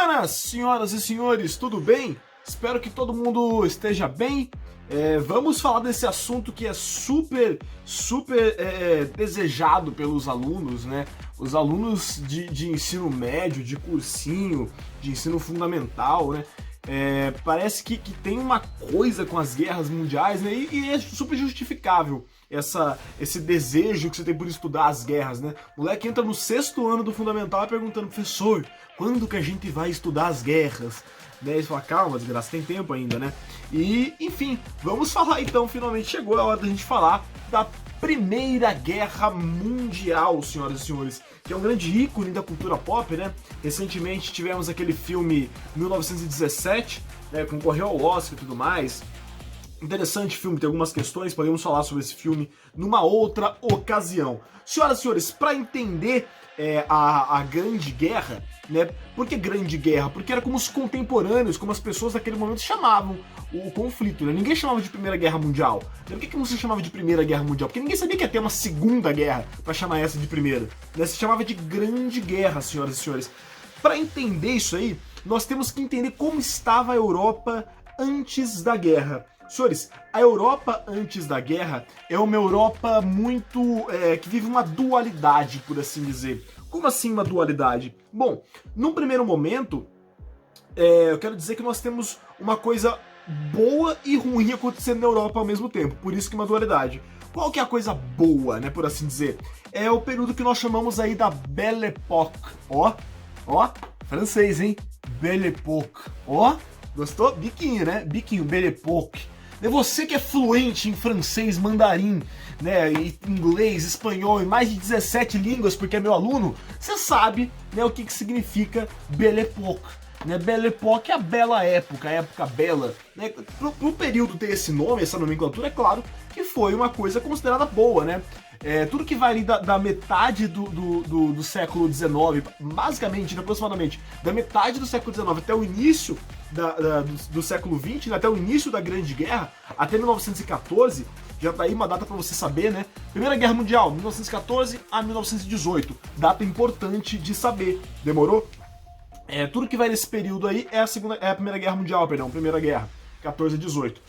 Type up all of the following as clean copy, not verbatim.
Buenas, senhoras e senhores, tudo bem? Espero que todo mundo esteja bem. Vamos falar desse assunto que é super desejado pelos alunos, né? Os alunos de ensino médio, de cursinho, de ensino fundamental, né? Parece que tem uma coisa com as guerras mundiais, né? E é super justificável esse desejo que você tem por estudar as guerras, né? O moleque entra no 6º ano do fundamental e perguntando: professor, quando que a gente vai estudar as guerras? Daí você fala: calma, desgraça, tem tempo ainda, né? E, enfim, vamos falar então, finalmente chegou a hora da gente falar da Primeira Guerra Mundial, senhoras e senhores, que é um grande ícone da cultura pop, né? Recentemente tivemos aquele filme 1917, né, concorreu ao Oscar e tudo mais. Interessante filme, tem algumas questões, podemos falar sobre esse filme numa outra ocasião. Senhoras e senhores, para entender a Grande Guerra, né? Por que Grande Guerra? Porque era como os contemporâneos, como as pessoas daquele momento chamavam o conflito, né? Ninguém chamava de Primeira Guerra Mundial. Por que você chamava de Primeira Guerra Mundial? Porque ninguém sabia que ia ter uma Segunda Guerra para chamar essa de primeira, né? Se chamava de Grande Guerra, senhoras e senhores. Para entender isso aí, nós temos que entender como estava a Europa antes da guerra. Senhores, a Europa antes da guerra é uma Europa muito... que vive uma dualidade, por assim dizer. Como assim uma dualidade? Bom, num primeiro momento, eu quero dizer que nós temos uma coisa boa e ruim acontecendo na Europa ao mesmo tempo, por isso que é uma dualidade. Qual que é a coisa boa, né, por assim dizer? É o período que nós chamamos aí da Belle Époque. Ó, francês, hein? Belle Époque. Ó, gostou? Biquinho, né? Biquinho, Belle Époque. Você que é fluente em francês, mandarim, né, inglês, espanhol e mais de 17 línguas, porque é meu aluno, você sabe, né, o que significa Belle Époque. Né? Belle Époque é a bela época, a época bela. Né? Pro período ter esse nome, essa nomenclatura, é claro que foi uma coisa considerada boa, né? Tudo que vai ali da metade do século XIX, basicamente, aproximadamente, da metade do século XIX até o início do século XX, né, até o início da Grande Guerra, até 1914, já tá aí uma data para você saber, né? Primeira Guerra Mundial, 1914 a 1918, data importante de saber, demorou? Tudo que vai nesse período aí é a Primeira Guerra Mundial, perdão, Primeira Guerra, 14 a 18.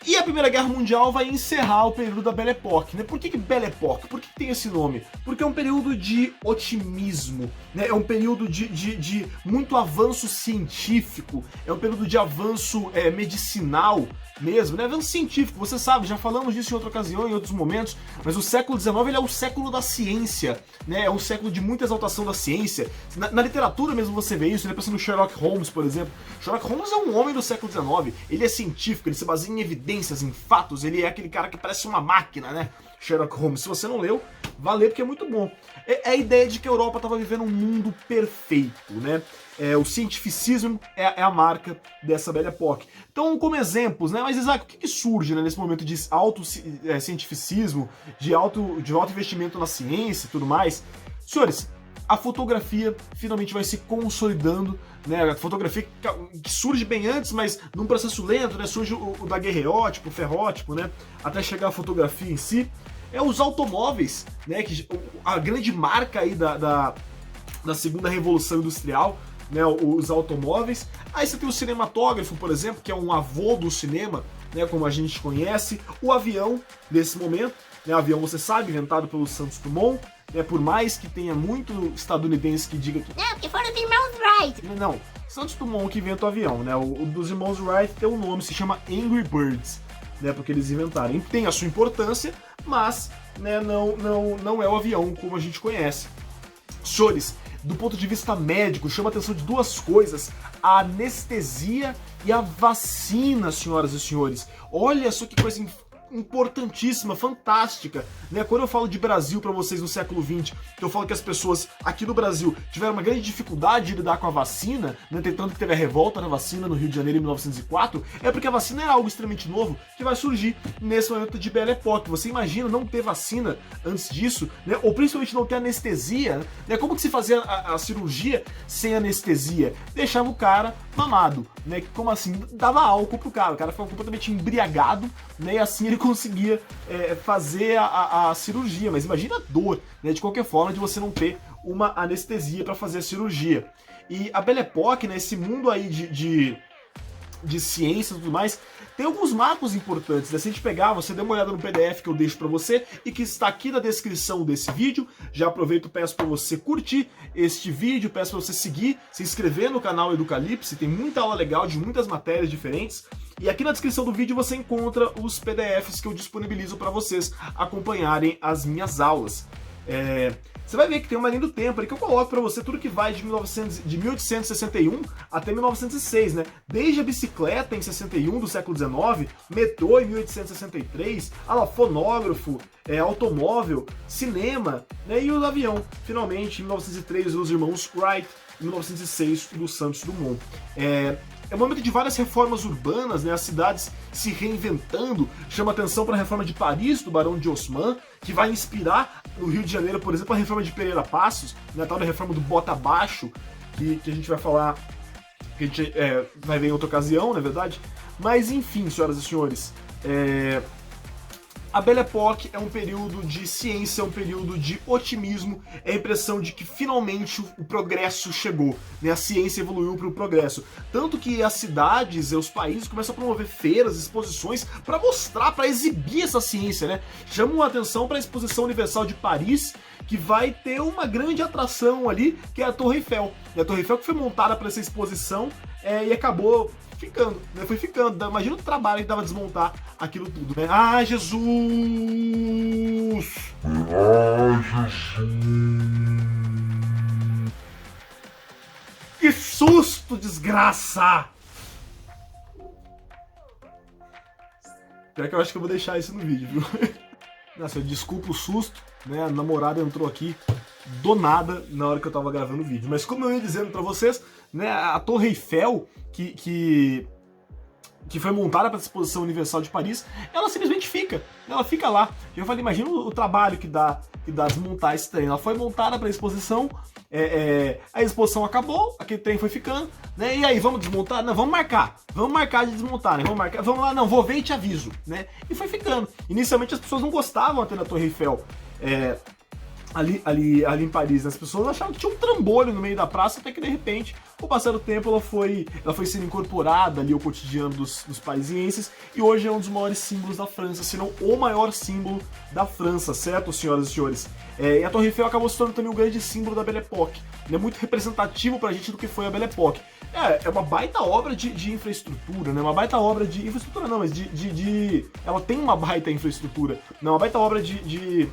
E a Primeira Guerra Mundial vai encerrar o período da Belle Époque, né? Por que Belle Époque? Por que tem esse nome? Porque é um período de otimismo, né? É um período de muito avanço científico, é um período de avanço medicinal mesmo, né? Avanço científico, você sabe, já falamos disso em outra ocasião, em outros momentos, mas o século XIX ele é o século da ciência, né? É um século de muita exaltação da ciência. Na literatura mesmo você vê isso, né? Pensando no Sherlock Holmes, por exemplo. Sherlock Holmes é um homem do século XIX, ele é científico, ele se baseia em evidências, em fatos, ele é aquele cara que parece uma máquina, né? Sherlock Holmes, se você não leu, vá ler porque é muito bom. É a ideia de que a Europa estava vivendo um mundo perfeito, né? O cientificismo é a marca dessa Belle Époque. Então, como exemplos, né? Mas, Isaac, o que surge, né, nesse momento de alto cientificismo, de alto investimento na ciência e tudo mais? Senhores, a fotografia finalmente vai se consolidando, né? A fotografia que surge bem antes, mas num processo lento, né? Surge o daguerreótipo, o ferrótipo, né? Até chegar a fotografia em si. Os automóveis, né? A grande marca aí da segunda revolução industrial, né? Os automóveis. Aí você tem o cinematógrafo, por exemplo, que é um avô do cinema, né? Como a gente conhece. O avião, nesse momento, né? O avião, você sabe, inventado pelo Santos Dumont. Por mais que tenha muito estadunidense que diga que não, porque foram os irmãos Wright. Não, Santos Dumont que inventa o avião, né? O dos irmãos Wright tem um nome, se chama Angry Birds, né? Porque eles inventaram. Tem a sua importância, mas, né, não é o avião como a gente conhece. Senhores, do ponto de vista médico, chama a atenção de duas coisas: a anestesia e a vacina, senhoras e senhores. Olha só que coisa importantíssima, fantástica, né? Quando eu falo de Brasil para vocês no século XX, que eu falo que as pessoas aqui no Brasil tiveram uma grande dificuldade de lidar com a vacina, né? Tanto que teve a revolta na vacina no Rio de Janeiro em 1904, é porque a vacina é algo extremamente novo que vai surgir nesse momento de Belle Époque. Você imagina não ter vacina antes disso, né? Ou principalmente não ter anestesia, né? Como que se fazia a cirurgia sem anestesia? Deixava o cara mamado, né? Como assim? Dava álcool pro cara, o cara ficava completamente embriagado, né? E assim ele conseguia fazer a cirurgia, mas imagina a dor, né, de qualquer forma, de você não ter uma anestesia para fazer a cirurgia. E a Belle Époque, né, esse mundo aí de ciência e tudo mais, tem alguns marcos importantes, né? Se a gente pegar, você dê uma olhada no PDF que eu deixo pra você e que está aqui na descrição desse vídeo. Já aproveito e peço pra você curtir este vídeo, peço pra você seguir, se inscrever no canal Educalipse, tem muita aula legal de muitas matérias diferentes. E aqui na descrição do vídeo você encontra os PDFs que eu disponibilizo para vocês acompanharem as minhas aulas. Você vai ver que tem uma linha do tempo ali que eu coloco para você tudo que vai de 1861 até 1906, né? Desde a bicicleta em 61 do século XIX, metrô em 1863, fonógrafo, automóvel, cinema, né? E o avião, finalmente, em 1903, os irmãos Wright, em 1906, dos Santos Dumont. É um momento de várias reformas urbanas, né? As cidades se reinventando. Chama atenção para a reforma de Paris, do Barão de Haussmann, que vai inspirar no Rio de Janeiro, por exemplo, a reforma de Pereira Passos, né? A tal da reforma do Bota Abaixo, que a gente vai falar, que a gente vai ver em outra ocasião, na verdade. Mas enfim, senhoras e senhores, a Belle Époque é um período de ciência, é um período de otimismo, é a impressão de que finalmente o progresso chegou, né? A ciência evoluiu para o progresso. Tanto que as cidades e os países começam a promover feiras, exposições, para mostrar, para exibir essa ciência, né? Chamam a atenção para a Exposição Universal de Paris, que vai ter uma grande atração ali, que é a Torre Eiffel. E a Torre Eiffel que foi montada para essa exposição e acabou ficando, né? Foi ficando. Imagina o trabalho que dava desmontar aquilo tudo, né? Ah, Jesus! Ah, Jesus! Que susto, desgraça! Pior que eu acho que eu vou deixar isso no vídeo, viu? Nossa, desculpa o susto, né? A namorada entrou aqui do nada na hora que eu tava gravando o vídeo. Mas como eu ia dizendo pra vocês, né, a Torre Eiffel, que foi montada para a Exposição Universal de Paris, ela simplesmente fica. Ela fica lá. Eu falei, imagina o trabalho que dá desmontar esse trem. Ela foi montada para a exposição, a exposição acabou, aquele trem foi ficando, né? E aí, vamos desmontar? Não, vamos marcar de desmontar, né? Vamos lá, não, vou ver e te aviso, né? E foi ficando. Inicialmente as pessoas não gostavam até da Torre Eiffel. Ali em Paris, né? As pessoas achavam que tinha um trambolho no meio da praça, até que de repente, com o passar do tempo, ela foi sendo incorporada ali ao cotidiano dos parisienses, e hoje é um dos maiores símbolos da França, se não o maior símbolo da França, certo, senhoras e senhores? E a Torre Eiffel acabou se tornando também um grande símbolo da Belle Époque, é muito representativo pra gente do que foi a Belle Époque. É uma baita obra de infraestrutura, né? Uma baita obra de infraestrutura não, mas ela tem uma baita infraestrutura, não, uma baita obra de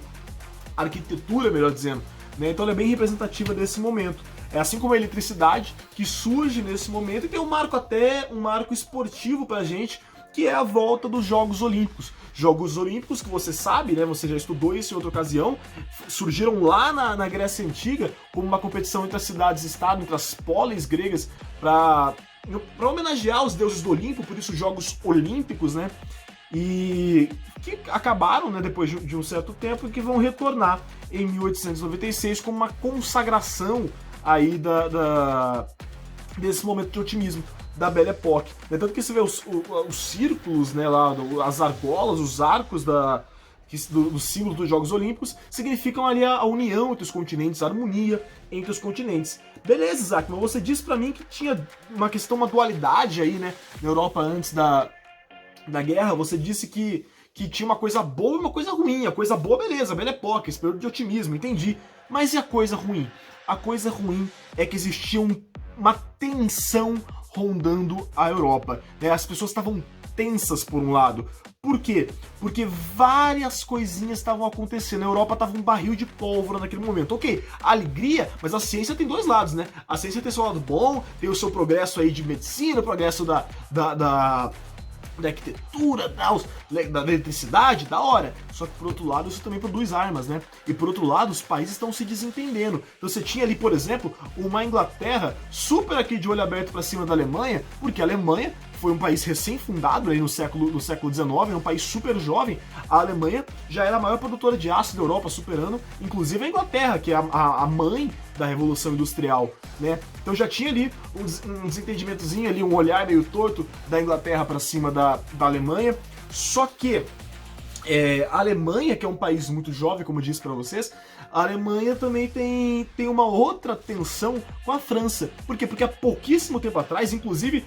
arquitetura, melhor dizendo, né? Então ela é bem representativa desse momento. É assim como a eletricidade, que surge nesse momento, e tem um marco esportivo pra gente, que é a volta dos Jogos Olímpicos. Jogos Olímpicos que você sabe, né? Você já estudou isso em outra ocasião, surgiram lá na Grécia Antiga como uma competição entre as cidades-estado, entre as polis gregas, para homenagear os deuses do Olimpo, por isso Jogos Olímpicos, né? E que acabaram, né, depois de um certo tempo, e que vão retornar em 1896 como uma consagração aí desse momento de otimismo da Belle Époque. Tanto que você vê os círculos, né, lá, as argolas, os arcos do símbolo dos Jogos Olímpicos significam ali a união entre os continentes, a harmonia entre os continentes. Beleza, Isaac, mas você disse pra mim que tinha uma dualidade aí, né, na Europa antes da guerra. Você disse que tinha uma coisa boa e uma coisa ruim. A coisa boa, beleza, Belle Époque, esse período de otimismo, entendi. Mas e a coisa ruim? A coisa ruim é que existia uma tensão rondando a Europa, né? As pessoas estavam tensas por um lado. Por quê? Porque várias coisinhas estavam acontecendo. A Europa estava um barril de pólvora naquele momento. Ok, a alegria, mas a ciência tem dois lados, né? A ciência tem seu lado bom, tem o seu progresso aí de medicina, o progresso da arquitetura, da eletricidade, da hora. Só que por outro lado você também produz armas, né? E por outro lado os países estão se desentendendo. Então você tinha ali, por exemplo, uma Inglaterra super aqui de olho aberto para cima da Alemanha, porque a Alemanha foi um país recém-fundado aí no século XIX, é um país super jovem. A Alemanha já era a maior produtora de aço da Europa, superando inclusive a Inglaterra, que é a mãe da Revolução Industrial, né? Então já tinha ali um desentendimentozinho ali, um olhar meio torto da Inglaterra para cima da Alemanha. Só que a Alemanha, que é um país muito jovem, como eu disse para vocês, a Alemanha também tem uma outra tensão com a França. Por quê? Porque há pouquíssimo tempo atrás, inclusive,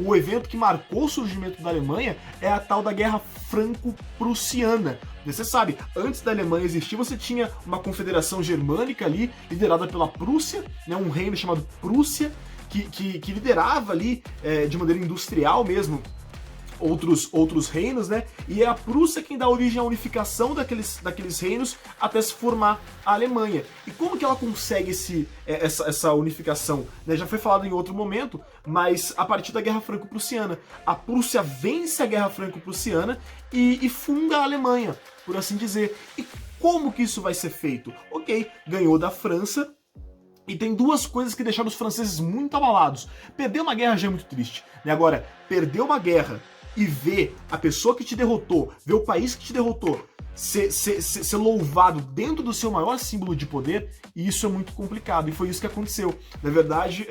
o evento que marcou o surgimento da Alemanha é a tal da Guerra Franco-Prussiana. Você sabe, antes da Alemanha existir, você tinha uma confederação germânica ali, liderada pela Prússia, né, um reino chamado Prússia, que liderava ali, de maneira industrial mesmo, outros reinos, né? E é a Prússia quem dá origem à unificação daqueles reinos até se formar a Alemanha. E como que ela consegue essa unificação? Né? Já foi falado em outro momento, mas a partir da Guerra Franco-Prussiana. A Prússia vence a Guerra Franco-Prussiana e funda a Alemanha, por assim dizer. E como que isso vai ser feito? Ok, ganhou da França. E tem duas coisas que deixaram os franceses muito abalados. Perder uma guerra já é muito triste, né? Agora, perder uma guerra e ver a pessoa que te derrotou, ver o país que te derrotou ser louvado dentro do seu maior símbolo de poder, e isso é muito complicado. E foi isso que aconteceu. Na verdade,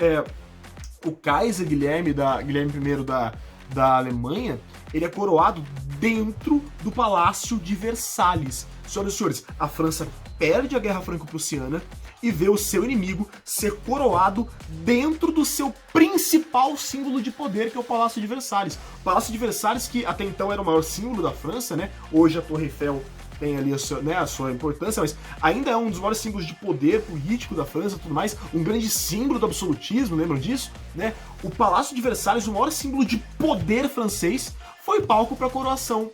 o Kaiser Guilherme I da Alemanha, ele é coroado dentro do Palácio de Versalhes. Senhoras e senhores, a França perde a Guerra Franco-Prussiana e vê o seu inimigo ser coroado dentro do seu principal símbolo de poder, que é o Palácio de Versalhes. O Palácio de Versalhes, que até então era o maior símbolo da França, né? Hoje a Torre Eiffel tem ali a sua importância, mas ainda é um dos maiores símbolos de poder político da França e tudo mais, um grande símbolo do absolutismo, lembram disso? Né? O Palácio de Versalhes, o maior símbolo de poder francês, foi palco para a coroação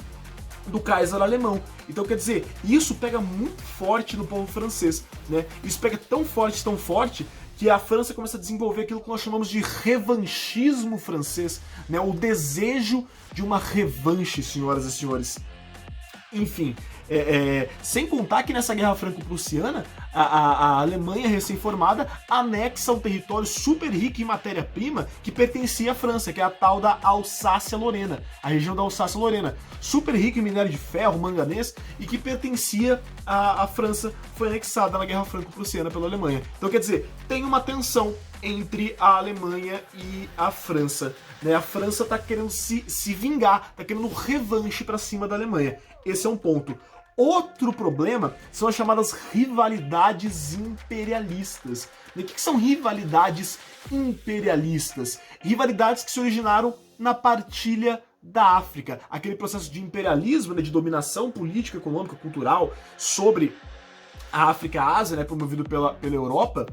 do Kaiser alemão. Então, quer dizer, isso pega muito forte no povo francês, né? Isso pega tão forte, que a França começa a desenvolver aquilo que nós chamamos de revanchismo francês, né? O desejo de uma revanche, senhoras e senhores. Enfim, sem contar que nessa Guerra Franco-Prussiana, a Alemanha recém-formada anexa um território super rico em matéria-prima que pertencia à França, que é a tal da Alsácia-Lorena, a região da Alsácia-Lorena, super rica em minério de ferro, manganês, e que pertencia à França, foi anexada na Guerra Franco-Prussiana pela Alemanha. Então, quer dizer, tem uma tensão entre a Alemanha e a França, né? A França tá querendo se vingar, tá querendo revanche para cima da Alemanha. Esse é um ponto. Outro problema são as chamadas rivalidades imperialistas. O que são rivalidades imperialistas? Rivalidades que se originaram na partilha da África. Aquele processo de imperialismo, né, de dominação política, econômica, cultural sobre a África e a Ásia, né, promovido pela Europa.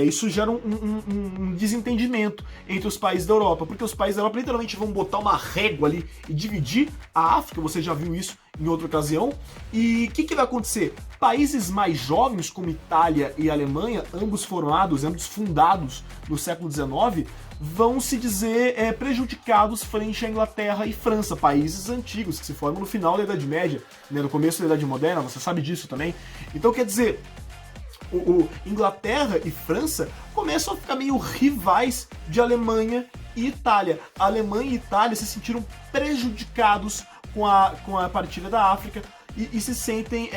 Isso gera um desentendimento entre os países da Europa, porque os países da Europa literalmente vão botar uma régua ali e dividir a África, você já viu isso em outra ocasião, e o que vai acontecer? Países mais jovens, como Itália e Alemanha, ambos fundados no século XIX, vão se dizer prejudicados frente à Inglaterra e França, países antigos que se formam no final da Idade Média, né, no começo da Idade Moderna, você sabe disso também. Então, quer dizer, Inglaterra e França começam a ficar meio rivais de Alemanha e Itália. A Alemanha e Itália se sentiram prejudicados com a partilha da África e se sentem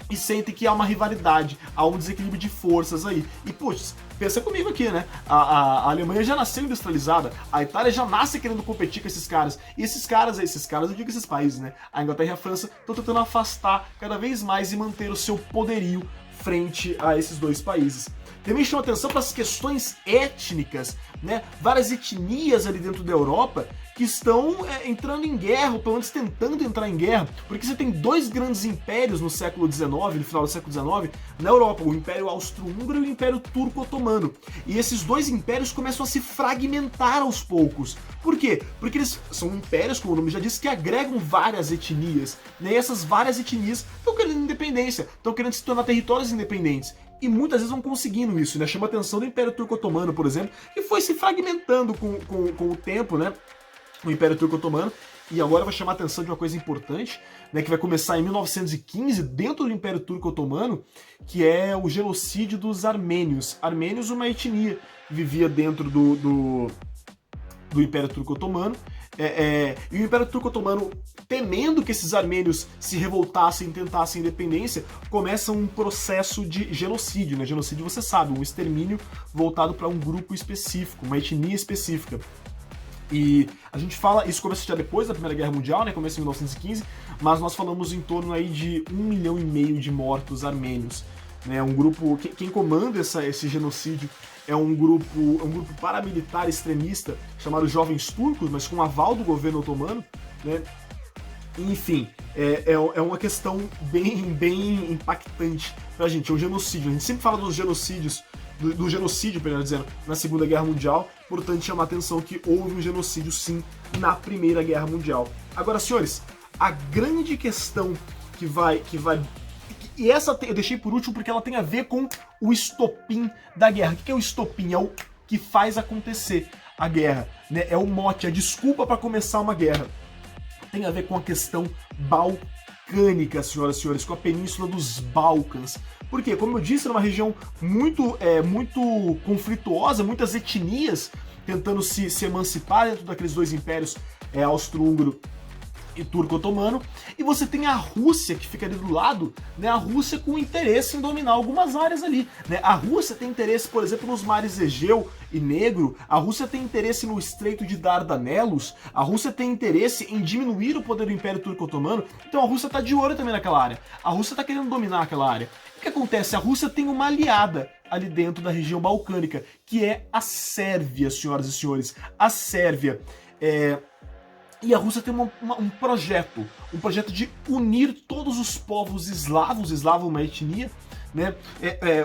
e sentem que há uma rivalidade, há um desequilíbrio de forças aí. E, poxa, pensa comigo aqui, né? A Alemanha já nasceu industrializada, a Itália já nasce querendo competir com esses caras. E esses caras, eu digo esses países, né? A Inglaterra e a França estão tentando afastar cada vez mais e manter o seu poderio frente a esses dois países. Também chama atenção para as questões étnicas, né? Várias etnias ali dentro da Europa que estão entrando em guerra, ou pelo menos tentando entrar em guerra, porque você tem dois grandes impérios no século XIX, no final do século XIX, na Europa, o Império Austro-Húngaro e o Império Turco-Otomano. E esses dois impérios começam a se fragmentar aos poucos. Por quê? Porque eles são impérios, como o nome já diz, que agregam várias etnias, né? E essas várias etnias estão querendo independência, estão querendo se tornar territórios independentes. E muitas vezes vão conseguindo isso, né? Chama a atenção do Império Turco-Otomano, por exemplo, que foi se fragmentando com o tempo, né? O Império Turco-Otomano. E agora vai chamar a atenção de uma coisa importante, né? Que vai começar em 1915, dentro do Império Turco-Otomano, que é o genocídio dos armênios. Armênios, uma etnia que vivia dentro do Império Turco-Otomano. E o Império Turco-Otomano, temendo que esses armênios se revoltassem e tentassem independência, começa um processo de genocídio, né? Genocídio, você sabe, um extermínio voltado para um grupo específico, uma etnia específica. E a gente fala, isso começa já depois da Primeira Guerra Mundial, né, começa em 1915, mas nós falamos em torno aí de 1,5 milhão de mortos armênios. Né, um grupo, quem comanda esse genocídio é um grupo paramilitar extremista chamado Jovens Turcos, mas com aval do governo otomano, né? Enfim, é uma questão bem impactante pra gente, é um genocídio. A gente sempre fala dos genocídios, do genocídio, melhor dizendo, na Segunda Guerra Mundial, portanto chama a atenção que houve um genocídio sim na Primeira Guerra Mundial. Agora, senhores, a grande questão que vai e essa eu deixei por último porque ela tem a ver com o estopim da guerra. O que é o estopim? É o que faz acontecer a guerra, né? É o mote, a desculpa para começar uma guerra. Tem a ver com a questão balcânica, senhoras e senhores, com a Península dos Balcãs. Por quê? Como eu disse, era uma região muito conflituosa, muitas etnias tentando se emancipar dentro daqueles dois impérios, austro-húngaro e turco-otomano, e você tem a Rússia que fica ali do lado, né? A Rússia com interesse em dominar algumas áreas ali, né? A Rússia tem interesse, por exemplo, nos mares Egeu e Negro, a Rússia tem interesse no Estreito de Dardanelos, a Rússia tem interesse em diminuir o poder do Império Turco-Otomano, então a Rússia está de olho também naquela área, a Rússia está querendo dominar aquela área. O que acontece? A Rússia tem uma aliada ali dentro da região balcânica, que é a Sérvia, senhoras e senhores. A Sérvia E a Rússia tem um projeto de unir todos os povos eslavos, eslavo é uma etnia, né?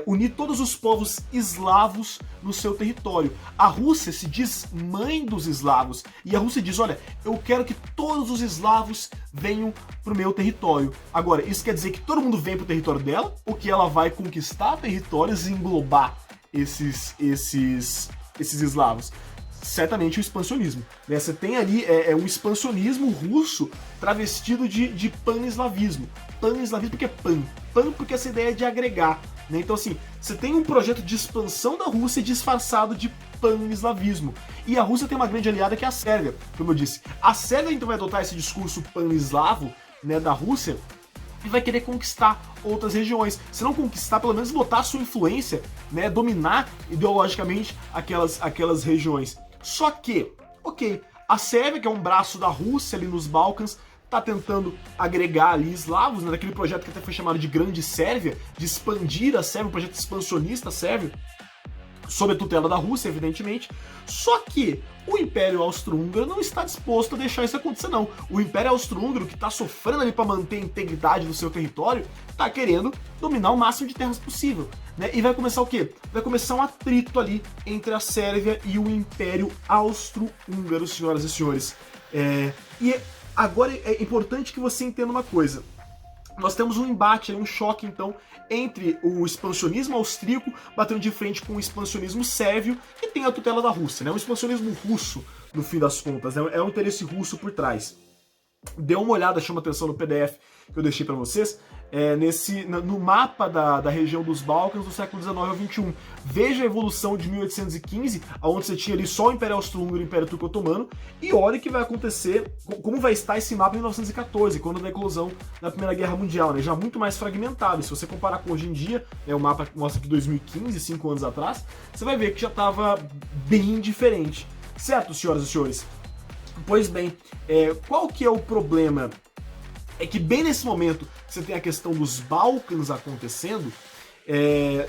Unir todos os povos eslavos no seu território. A Rússia se diz mãe dos eslavos, e a Rússia diz, olha, eu quero que todos os eslavos venham pro meu território. Agora, isso quer dizer que todo mundo vem pro território dela, ou que ela vai conquistar territórios e englobar esses eslavos? Certamente o expansionismo, né? Você tem ali um expansionismo russo travestido de pan-eslavismo. Pan-eslavismo porque é pan porque essa ideia é de agregar, né? Então assim, você tem um projeto de expansão da Rússia disfarçado de pan-eslavismo. E a Rússia tem uma grande aliada que é a Sérvia, como eu disse. A Sérvia então vai adotar esse discurso pan-eslavo, né, da Rússia, e vai querer conquistar outras regiões. Se não conquistar, pelo menos botar sua influência, né, dominar ideologicamente aquelas regiões. Só que, ok, a Sérvia, que é um braço da Rússia ali nos Balcãs, tá tentando agregar ali eslavos, né, daquele projeto que até foi chamado de Grande Sérvia, de expandir a Sérvia, um projeto expansionista sérvio, sob a tutela da Rússia, evidentemente. Só que o Império Austro-Húngaro não está disposto a deixar isso acontecer, não. O Império Austro-Húngaro, que está sofrendo ali para manter a integridade do seu território, está querendo dominar o máximo de terras possível, né? E vai começar o quê? Vai começar um atrito ali entre a Sérvia e o Império Austro-Húngaro, senhoras e senhores. E agora é importante que você entenda uma coisa. Nós temos um embate, um choque, então, entre o expansionismo austríaco batendo de frente com o expansionismo sérvio, que tem a tutela da Rússia, né? O expansionismo russo, no fim das contas, né? É um interesse russo por trás. Dê uma olhada, chama atenção no PDF que eu deixei para vocês, no mapa da região dos Balcãs do século XIX ao XXI. Veja a evolução de 1815, onde você tinha ali só o Império Austro-Húngaro e o Império Turco-Otomano, e olha o que vai acontecer, como vai estar esse mapa em 1914, quando da eclosão da Primeira Guerra Mundial, né? Já muito mais fragmentado. Se você comparar com hoje em dia, o mapa mostra que 2015, 5 anos atrás, você vai ver que já estava bem diferente. Certo, senhoras e senhores? Pois bem, qual que é o problema? É que bem nesse momento que você tem a questão dos Balcãs acontecendo,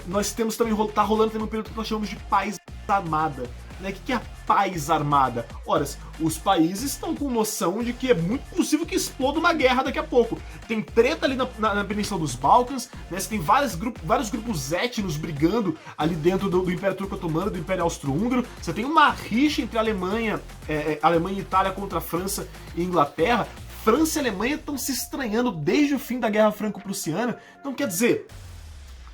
nós temos também, tá rolando também um período que nós chamamos de paz armada. Né? O que é a paz armada? Ora, os países estão com noção de que é muito possível que exploda uma guerra daqui a pouco. Tem treta ali na Península dos Balcãs, né? Você tem vários grupos étnicos brigando ali dentro do Império Turco-Otomano, do Império Austro-Húngaro. Você tem uma rixa entre a Alemanha e Itália contra a França e Inglaterra. França e Alemanha estão se estranhando desde o fim da Guerra Franco-Prussiana. Então, quer dizer,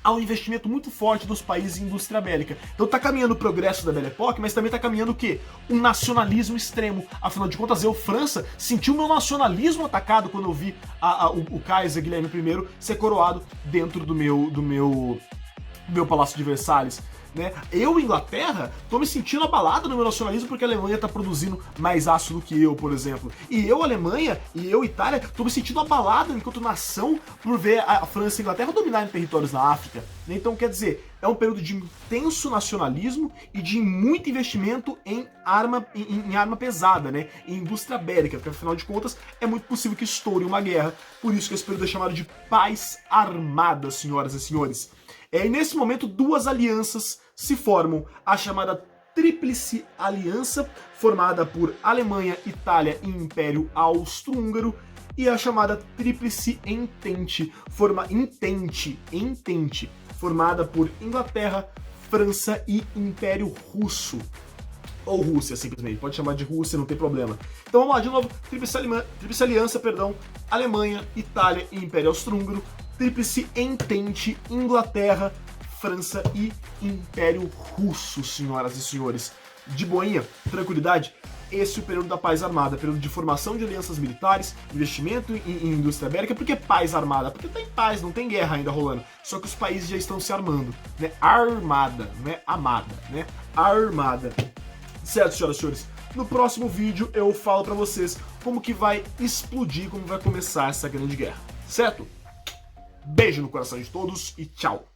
há um investimento muito forte dos países em indústria bélica. Então tá caminhando o progresso da Belle Époque, mas também tá caminhando o quê? Um nacionalismo extremo. Afinal de contas, eu, França, senti o meu nacionalismo atacado quando eu vi o Kaiser Guilherme I ser coroado dentro do meu Palácio de Versalhes. né? Eu, Inglaterra, tô me sentindo abalado no meu nacionalismo porque a Alemanha tá produzindo mais aço do que eu, por exemplo. E eu, Alemanha, e eu, Itália, tô me sentindo abalado enquanto nação por ver a França e a Inglaterra dominarem territórios na África. Então, quer dizer, é um período de intenso nacionalismo e de muito investimento em arma pesada, né? Em indústria bélica, porque afinal de contas é muito possível que estoure uma guerra. Por isso que esse período é chamado de paz armada, senhoras e senhores. E nesse momento, duas alianças se formam, a chamada Tríplice Aliança, formada por Alemanha, Itália e Império Austro-Húngaro, e a chamada Tríplice Entente, formada por Inglaterra, França e Império Russo. Ou Rússia, simplesmente. Pode chamar de Rússia, não tem problema. Então vamos lá, de novo. Tríplice Aliança, Alemanha, Itália e Império Austro-Húngaro. Tríplice Entente, Inglaterra, França e Império Russo, senhoras e senhores. De boinha, tranquilidade, esse é o período da paz armada, período de formação de alianças militares, investimento em indústria bélica. Por que paz armada? Porque tem paz, não tem guerra ainda rolando. Só que os países já estão se armando, né? Armada, não é amada, né? Armada. Certo, senhoras e senhores? No próximo vídeo eu falo pra vocês como que vai explodir, como vai começar essa grande guerra. Certo? Beijo no coração de todos e tchau!